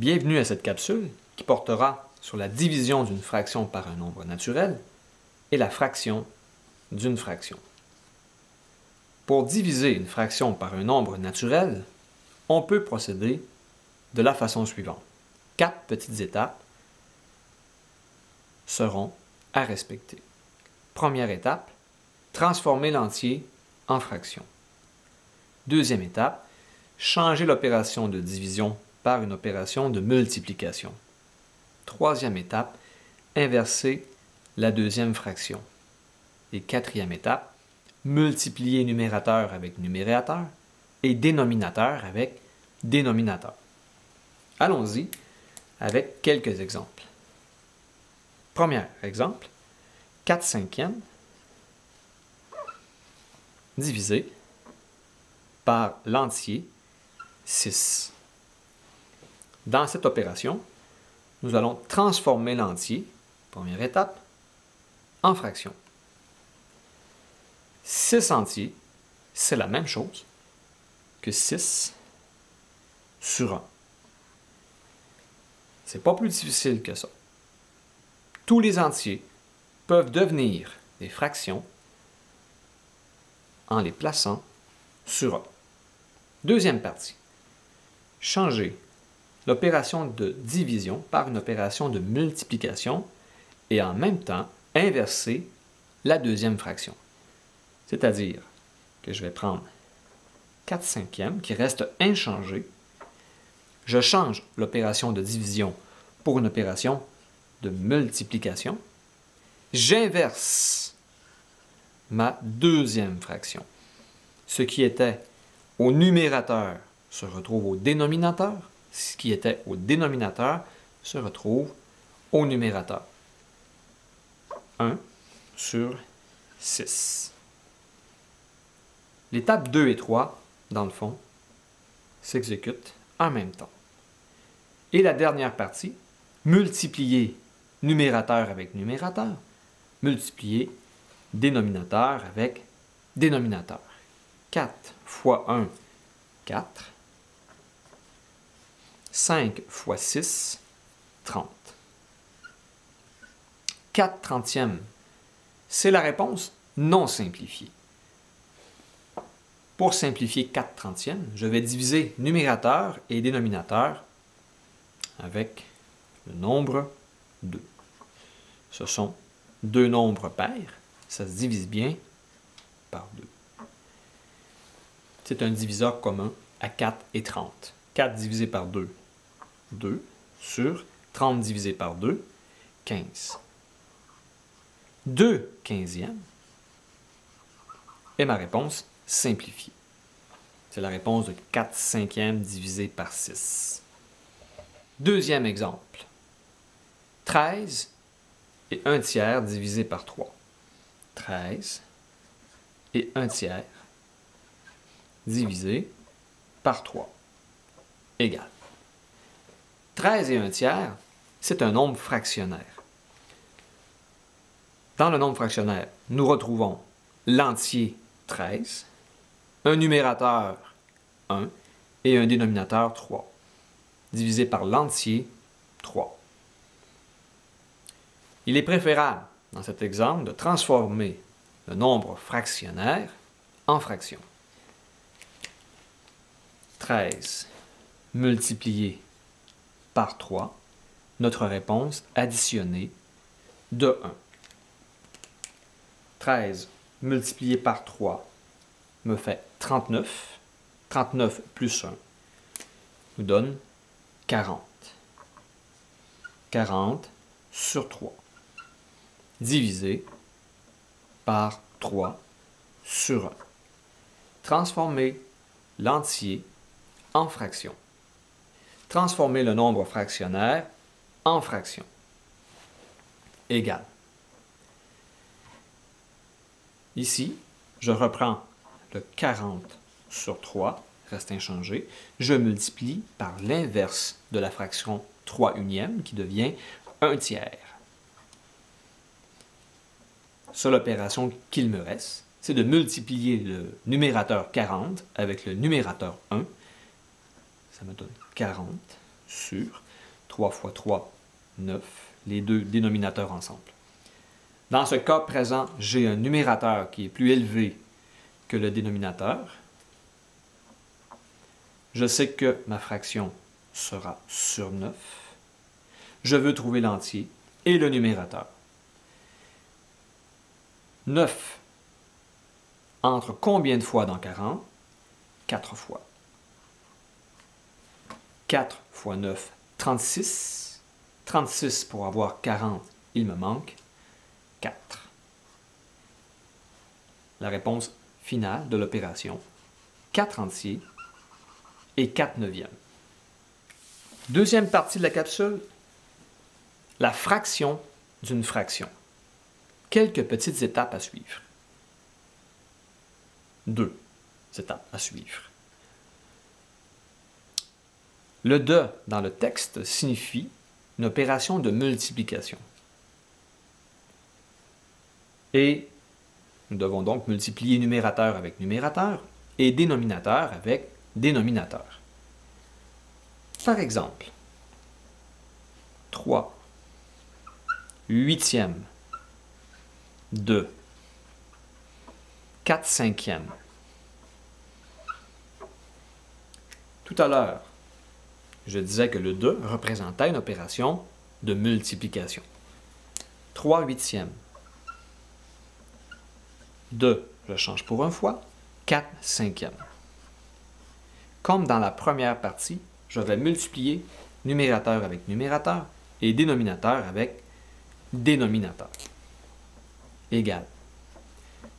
Bienvenue à cette capsule qui portera sur la division d'une fraction par un nombre naturel et la fraction d'une fraction. Pour diviser une fraction par un nombre naturel, on peut procéder de la façon suivante. 4 petites étapes seront à respecter. Première étape, transformer l'entier en fraction. Deuxième étape, changer l'opération de division par une opération de multiplication. Troisième étape, inverser la deuxième fraction. Et quatrième étape, multiplier numérateur avec numérateur et dénominateur avec dénominateur. Allons-y avec quelques exemples. Premier exemple, 4 cinquièmes divisé par l'entier 6. Dans cette opération, nous allons transformer l'entier, première étape, en fraction. 6 entiers, c'est la même chose que 6 sur 1. C'est pas plus difficile que ça. Tous les entiers peuvent devenir des fractions en les plaçant sur 1. Deuxième partie. Changer l'opération de division par une opération de multiplication et en même temps inverser la deuxième fraction. C'est-à-dire que je vais prendre 4 cinquièmes qui reste inchangé. Je change l'opération de division pour une opération de multiplication. J'inverse ma deuxième fraction. Ce qui était au numérateur se retrouve au dénominateur. Ce qui était au dénominateur se retrouve au numérateur. 1 sur 6. L'étape 2 et 3, dans le fond, s'exécutent en même temps. Et la dernière partie, multiplier numérateur avec numérateur, multiplier dénominateur avec dénominateur. 4 fois 1, 4. 5 fois 6, 30. 4 trentièmes, c'est la réponse non simplifiée. Pour simplifier 4 trentièmes, je vais diviser numérateur et dénominateur avec le nombre 2. Ce sont deux nombres pairs, ça se divise bien par 2. C'est un diviseur commun à 4 et 30. 4 divisé par 2, 2 sur 30 divisé par 2, 15. 2 quinzièmes est ma réponse simplifiée. C'est la réponse de 4 cinquièmes divisé par 6. Deuxième exemple. 13 et 1 tiers divisé par 3. 13 et 1 tiers divisé par 3 égale. 13 et 1 tiers, c'est un nombre fractionnaire. Dans le nombre fractionnaire, nous retrouvons l'entier 13, un numérateur 1 et un dénominateur 3, divisé par l'entier 3. Il est préférable, dans cet exemple, de transformer le nombre fractionnaire en fraction. 13 multiplié par 3, notre réponse additionnée de 1. 13 multiplié par 3 me fait 39. 39 plus 1 nous donne 40. 40 sur 3 divisé par 3 sur 1. Transformer l'entier en fraction. Transformer le nombre fractionnaire en fraction. Égal. Ici, je reprends le 40 sur 3, reste inchangé. Je multiplie par l'inverse de la fraction 3 unièmes qui devient 1 tiers. Seule opération qu'il me reste, c'est de multiplier le numérateur 40 avec le numérateur 1. Ça me donne 40 sur 3 fois 3, 9. Les deux dénominateurs ensemble. Dans ce cas présent, j'ai un numérateur qui est plus élevé que le dénominateur. Je sais que ma fraction sera sur 9. Je veux trouver l'entier et le numérateur. 9 entre combien de fois dans 40? 4 fois. 4 fois 9, 36. 36 pour avoir 40, il me manque 4. La réponse finale de l'opération, 4 entiers et 4 neuvièmes. Deuxième partie de la capsule, la fraction d'une fraction. Quelques petites étapes à suivre. 2 étapes à suivre. Le « de » dans le texte signifie une opération de multiplication. Et nous devons donc multiplier numérateur avec numérateur et dénominateur avec dénominateur. Par exemple, 3 huitièmes de 4 cinquièmes. Tout à l'heure, je disais que le 2 représentait une opération de multiplication. 3 huitièmes. 2, je change pour un fois. 4 cinquièmes. Comme dans la première partie, je vais multiplier numérateur avec numérateur et dénominateur avec dénominateur. Égal.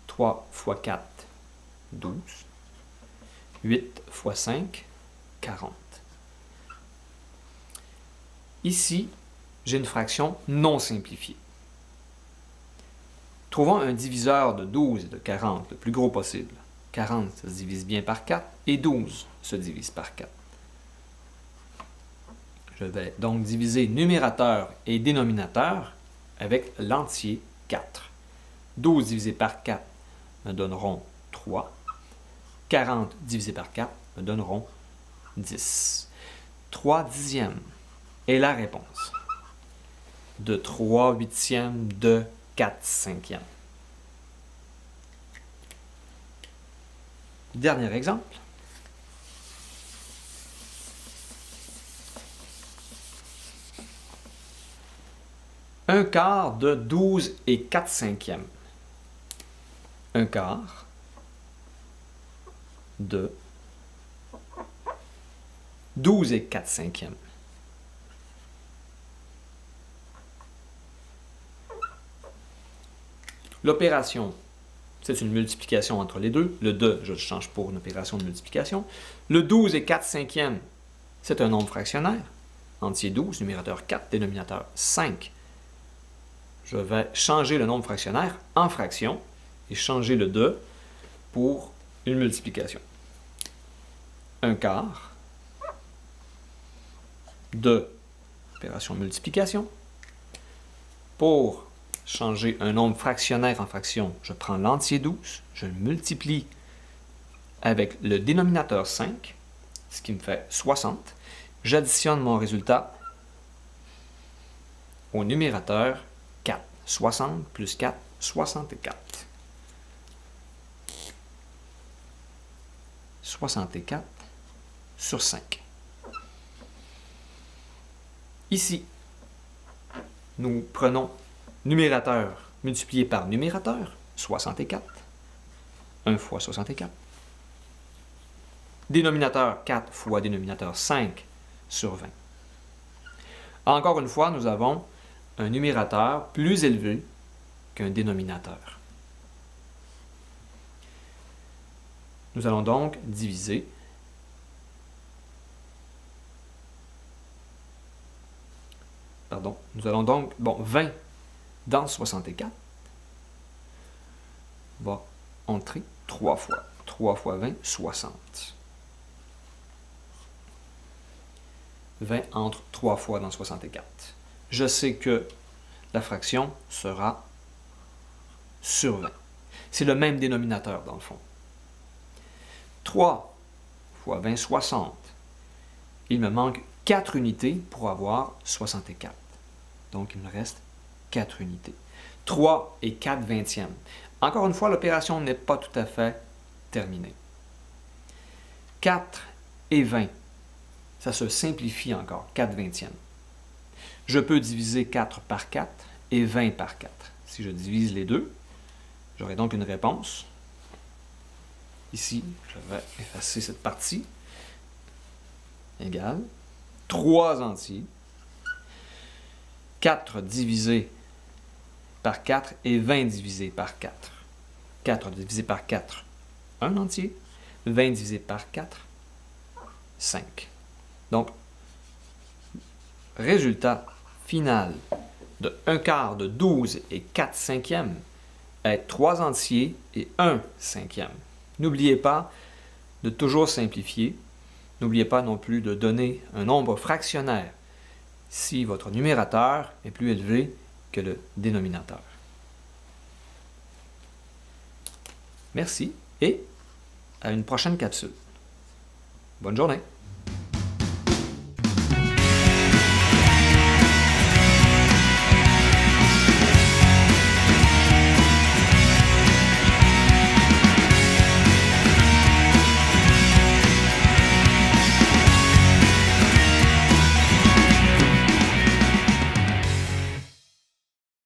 3 fois 4, 12. 8 fois 5, 40. Ici, j'ai une fraction non simplifiée. Trouvons un diviseur de 12 et de 40 le plus gros possible. 40 se divise bien par 4 et 12 se divise par 4. Je vais donc diviser numérateur et dénominateur avec l'entier 4. 12 divisé par 4 me donneront 3. 40 divisé par 4 me donneront 10. 3 dixièmes est la réponse de 3 huitièmes de 4 cinquièmes. Dernier exemple. Un quart de 12 et 4 cinquièmes. Un quart de 12 et 4 cinquièmes. L'opération, c'est une multiplication entre les deux. Le 2, je le change pour une opération de multiplication. Le 12 et 4 cinquièmes, c'est un nombre fractionnaire. Entier 12, numérateur 4, dénominateur 5. Je vais changer le nombre fractionnaire en fraction et changer le 2 pour une multiplication. Un quart de opération de multiplication. Pour changer un nombre fractionnaire en fraction, je prends l'entier 12, je le multiplie avec le dénominateur 5, ce qui me fait 60. J'additionne mon résultat au numérateur 4. 60 plus 4, 64. 64 sur 5. Ici, nous prenons numérateur multiplié par numérateur, 64. 1 fois 64. Dénominateur 4 fois dénominateur 5 sur 20. Encore une fois, nous avons un numérateur plus élevé qu'un dénominateur. Nous allons donc diviser nous allons donc, 20 dans 64 va entrer 3 fois. 3 fois 20, 60. 20 entre 3 fois dans 64. Je sais que la fraction sera sur 20. C'est le même dénominateur dans le fond. 3 fois 20, 60. Il me manque 4 unités pour avoir 64. Donc, il me reste 4 unités. 3 et 4 vingtièmes. Encore une fois, l'opération n'est pas tout à fait terminée. 4 et 20. Ça se simplifie encore, 4 vingtièmes. Je peux diviser 4 par 4 et 20 par 4. Si je divise les deux, j'aurai donc une réponse. Ici, je vais effacer cette partie. Égale 3 entiers. 4 divisé par 4 et 20 divisé par 4. 4 divisé par 4, 1 entier. 20 divisé par 4, 5. Donc, résultat final de 1 quart de 12 et 4 cinquièmes est 3 entiers et 1 cinquième. N'oubliez pas de toujours simplifier. N'oubliez pas non plus de donner un nombre fractionnaire si votre numérateur est plus élevé que le dénominateur. Merci et à une prochaine capsule. Bonne journée!